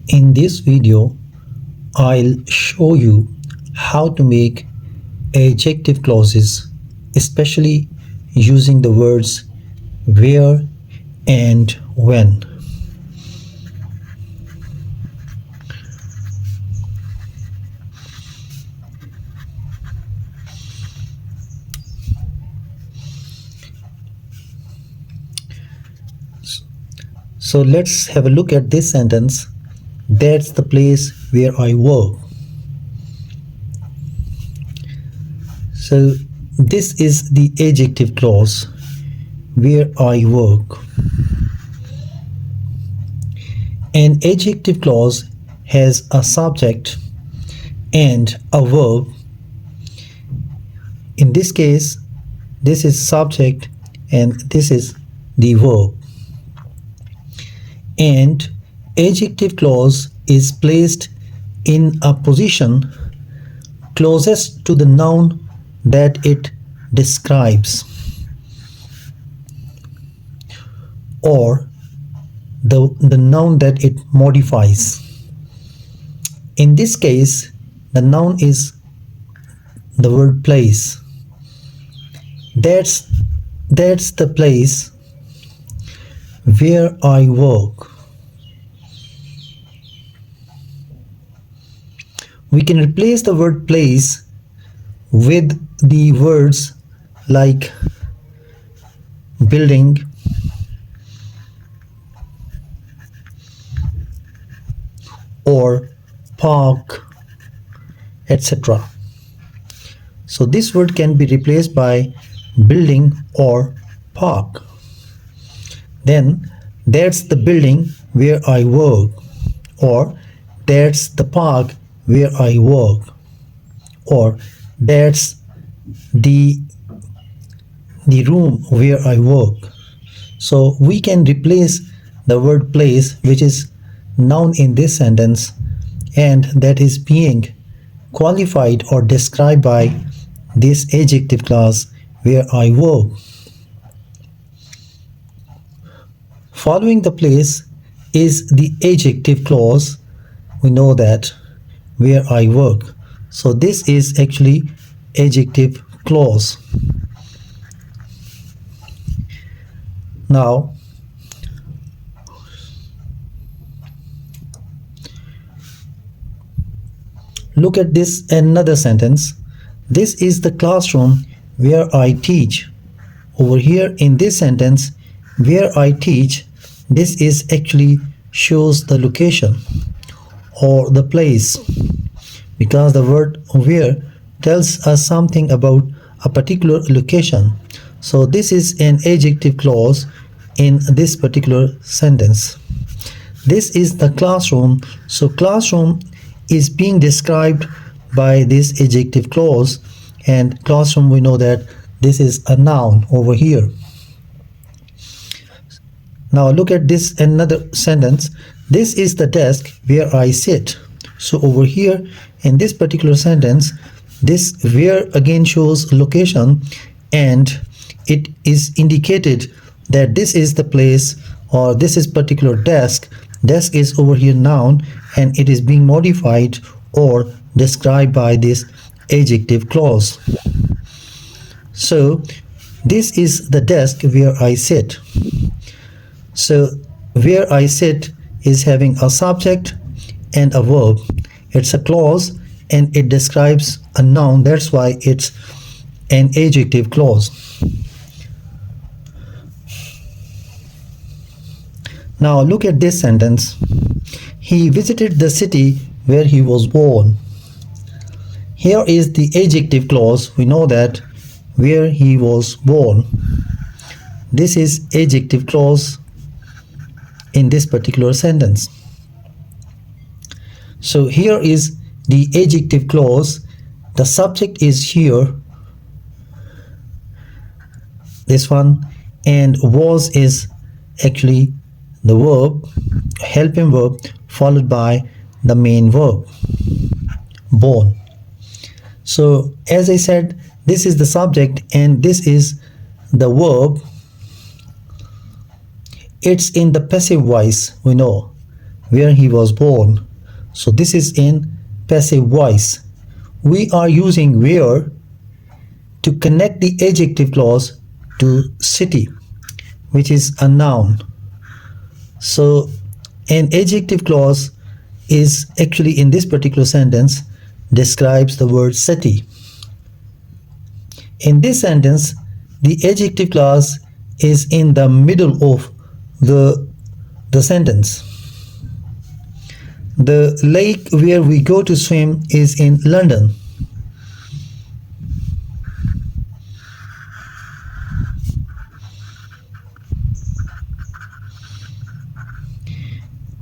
In this video, I'll show you how to make adjective clauses, especially using the words where and when. So let's have a look at this sentence. That's the place where I work. So this is the adjective clause, where I work. An adjective clause has a subject and a verb. In this case, this is subject and this is the verb. And adjective clause is placed in a position closest to the noun that it describes, or the noun that it modifies. In this case, the noun is the word place. That's the place where I work. We can replace the word place with the words like building, or park, etc. So this word can be replaced by building or park. Then that's the building where I work, or that's the park where I work, or that's the room where I work. So we can replace the word place, which is noun in this sentence, and that is being qualified or described by this adjective clause where I work. Following the place is the adjective clause. We know that where I work. So this is actually adjective clause. Now look at this another sentence. This is the classroom where I teach. Over here in this sentence, where I teach, this is actually shows the location or the place, because the word where tells us something about a particular location. So this is an adjective clause in this particular sentence. This is the classroom. So classroom is being described by this adjective clause, and classroom, we know that this is a noun over here. Now look at this another sentence. This is the desk where I sit. So over here in this particular sentence, this where again shows location, and it is indicated that this is the place, or this is particular desk. Desk is over here noun, and it is being modified or described by this adjective clause. So this is the desk where I sit. So where I sit is having a subject and a verb. It's a clause and it describes a noun. That's why it's an adjective clause. Now look at this sentence. He visited the city where he was born. Here is the adjective clause. We know that where he was born. This is adjective clause in this particular sentence. So here is the adjective clause. The subject is here, this one, and was is actually the verb, helping verb, followed by the main verb, born. So as I said, this is the subject and this is the verb. It's in the passive voice, we know. where he was born. So this is in passive voice. We are using where to connect the adjective clause to city, which is a noun. So an adjective clause is actually in this particular sentence describes the word city. In this sentence, the adjective clause is in the middle of the sentence. The lake where we go to swim is in London.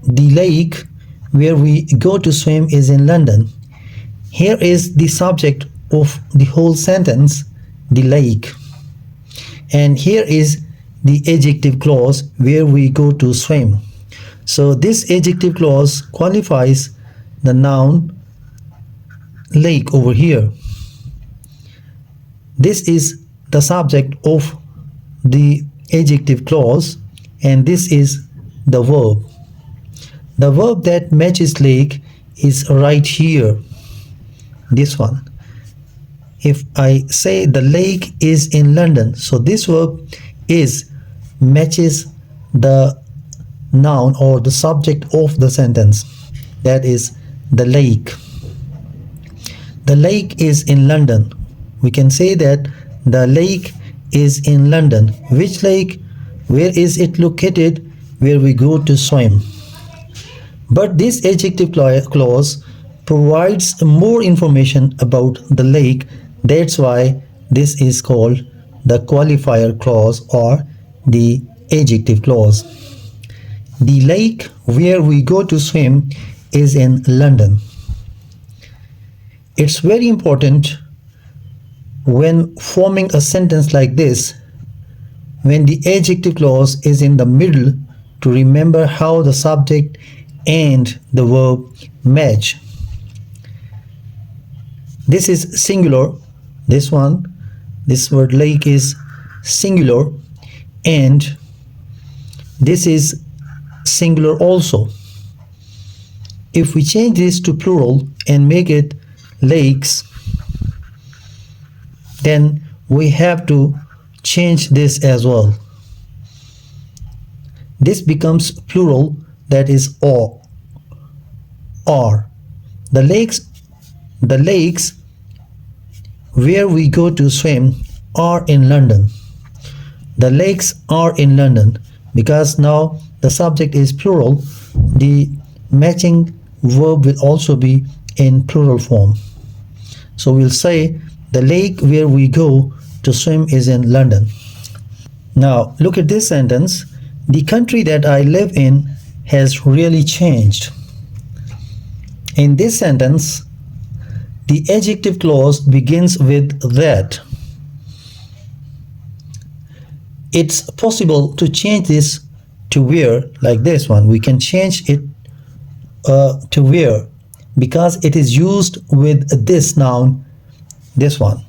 The lake where we go to swim is in London. Here is the subject of the whole sentence, the lake. And here is the adjective clause where we go to swim. So this adjective clause qualifies the noun lake over here. This is the subject of the adjective clause, and this is the verb. The verb that matches lake is right here, this one. If I say the lake is in London, so this verb is matches the noun or the subject of the sentence, that is the lake. The lake is in London. We can say that the lake is in London. Which lake? Where is it located? Where we go to swim. But this adjective clause provides more information about the lake. That's why this is called the qualifier clause or the adjective clause. The lake where we go to swim is in London. It's very important when forming a sentence like this, when the adjective clause is in the middle, to remember how the subject and the verb match. This is singular, this one, this word lake is singular, and this is singular also. If we change this to plural and make it lakes, then we have to change this as well. This becomes plural, that is or. The lakes where we go to swim are in London. The lakes are in London. Because now the subject is plural, the matching verb will also be in plural form. So we'll say the lake where we go to swim is in London. Now look at this sentence. The country that I live in has really changed. In this sentence, the adjective clause begins with that. It's possible to change this to where, like this one. We can change it to where because it is used with this noun, this one.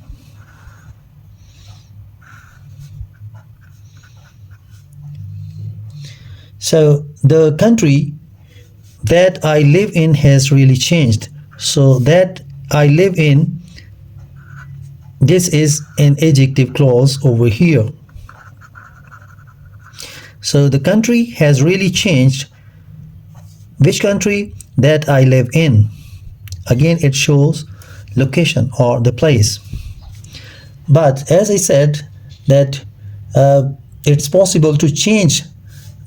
So the country that I live in has really changed. So that I live in, this is an adjective clause over here. So the country has really changed. Which country? That I live in. Again, it shows location or the place. But as I said, that it's possible to change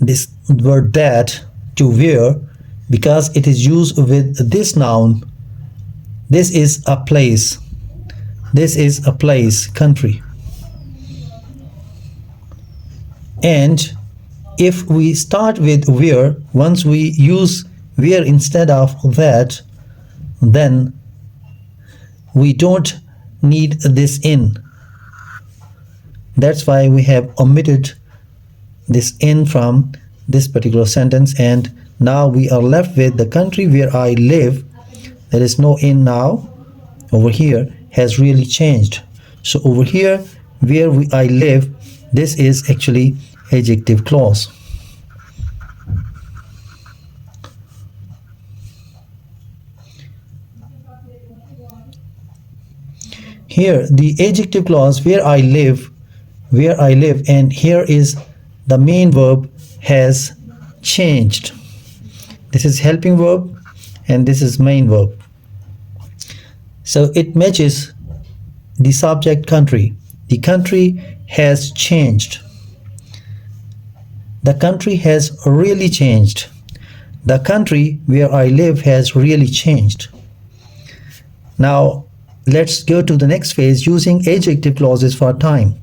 this word that to where because it is used with this noun. This is a place. This is a place, country. And if we start with where, once we use where instead of that, then we don't need this in. That's why we have omitted this in from this particular sentence, and now we are left with the country where I live. There is no in now. Over here has really changed. So over here where I live, this is actually adjective clause. Here the adjective clause where I live, and here is the main verb has changed. This is helping verb and this is main verb. So it matches the subject country. The country has changed. The country has really changed. The country where I live has really changed. Now let's go to the next phase using adjective clauses for time.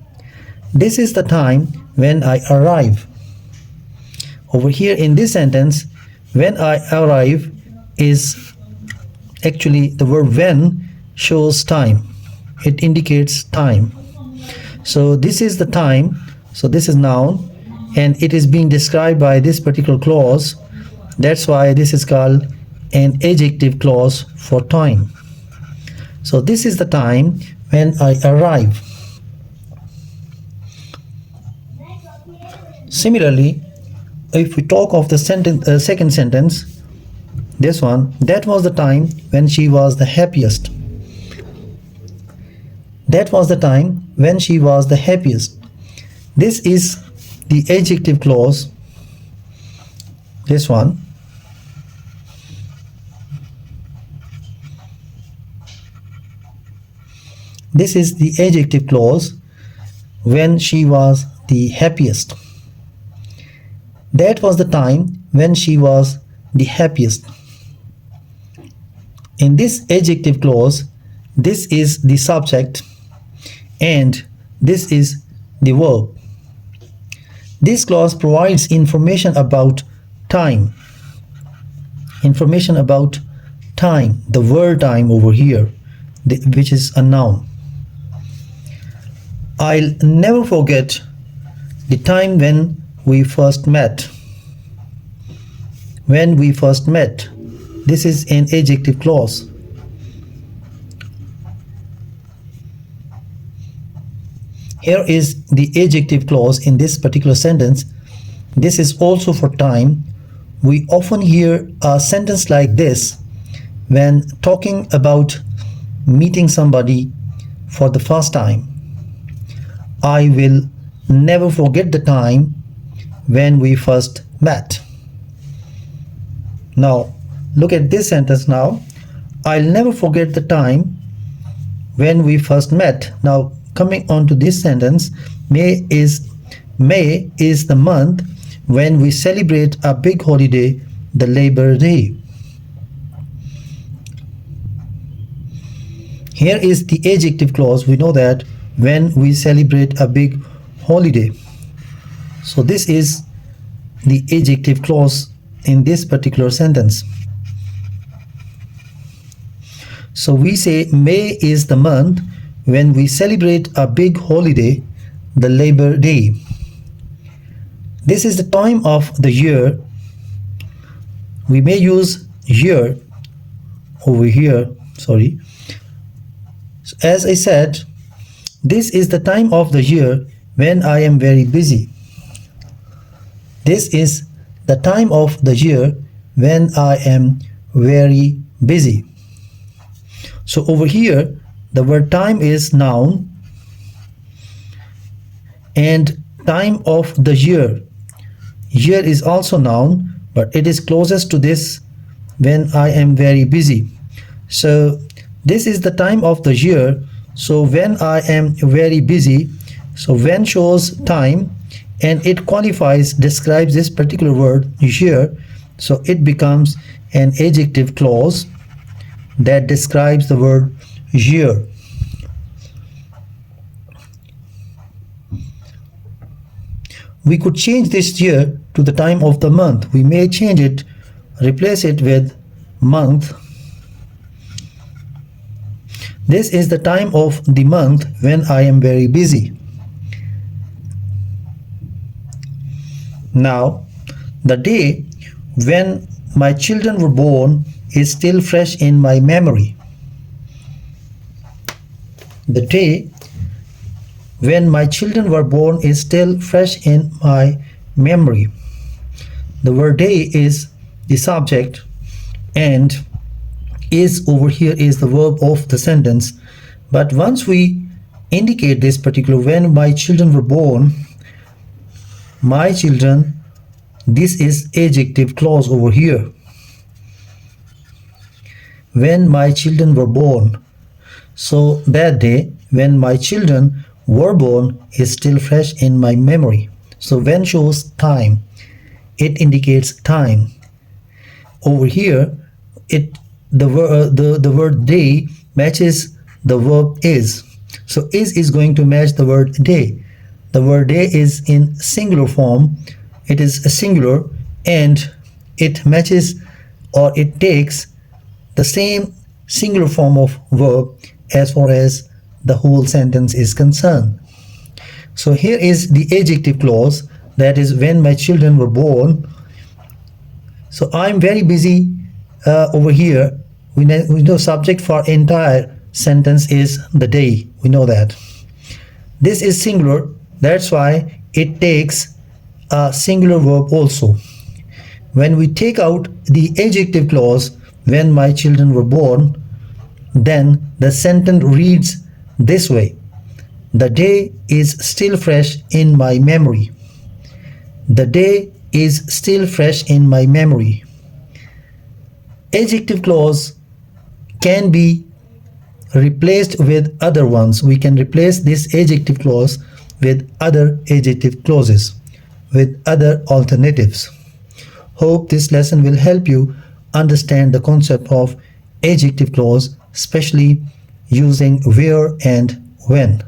This is the time when I arrive. Over here in this sentence, when I arrive is actually the verb when shows time. It indicates time. So this is the time. So this is noun and it is being described by this particular clause. That's why this is called an adjective clause for time. So this is the time when I arrive. Similarly, if we talk of the second sentence, this one, that was the time when she was the happiest. That was the time when she was the happiest. This is the adjective clause. This one. This is the adjective clause when she was the happiest. That was the time when she was the happiest. In this adjective clause, this is the subject and this is the verb. This clause provides information about time. Information about time, the word time over here, which is a noun. I'll never forget the time when we first met. When we first met. This is an adjective clause. Here is the adjective clause in this particular sentence. This is also for time. We often hear a sentence like this when talking about meeting somebody for the first time. I will never forget the time when we first met. Now, look at this sentence now. I'll never forget the time when we first met. Now, coming on to this sentence, May is the month when we celebrate a big holiday, the Labor Day. Here is the adjective clause. We know that when we celebrate a big holiday. So this is the adjective clause in this particular sentence. So we say May is the month when we celebrate a big holiday, the Labor Day. This is the time of the year. We may use year over here, sorry. So as I said, this is the time of the year when I am very busy. This is the time of the year when I am very busy. So over here, the word time is noun and time of the year. Year is also noun, but it is closest to this when I am very busy. So this is the time of the year. So when I am very busy, so when shows time and it qualifies, describes this particular word year. So it becomes an adjective clause that describes the word year. We could change this year to the time of the month. We may change it, replace it with month. This is the time of the month when I am very busy. Now, the day when my children were born is still fresh in my memory. The day when my children were born is still fresh in my memory. The word day is the subject and Is over here is the verb of the sentence. But once we indicate this particular when my children were born, my children, this is adjective clause over here. When my children were born. So that day when my children were born is still fresh in my memory. So when shows time. It indicates time. Over here, the word day matches the verb is. So is going to match the word day. The word day is in singular form. It is a singular and it matches or it takes the same singular form of verb as far as the whole sentence is concerned. So here is the adjective clause, that is when my children were born. So I'm very busy over here. We know subject for entire sentence is the day. We know that. This is singular. That's why it takes a singular verb also. When we take out the adjective clause, when my children were born, then the sentence reads this way. The day is still fresh in my memory. The day is still fresh in my memory. Adjective clause can be replaced with other ones. We can replace this adjective clause with other adjective clauses, with other alternatives. Hope this lesson will help you understand the concept of adjective clause, especially using where and when.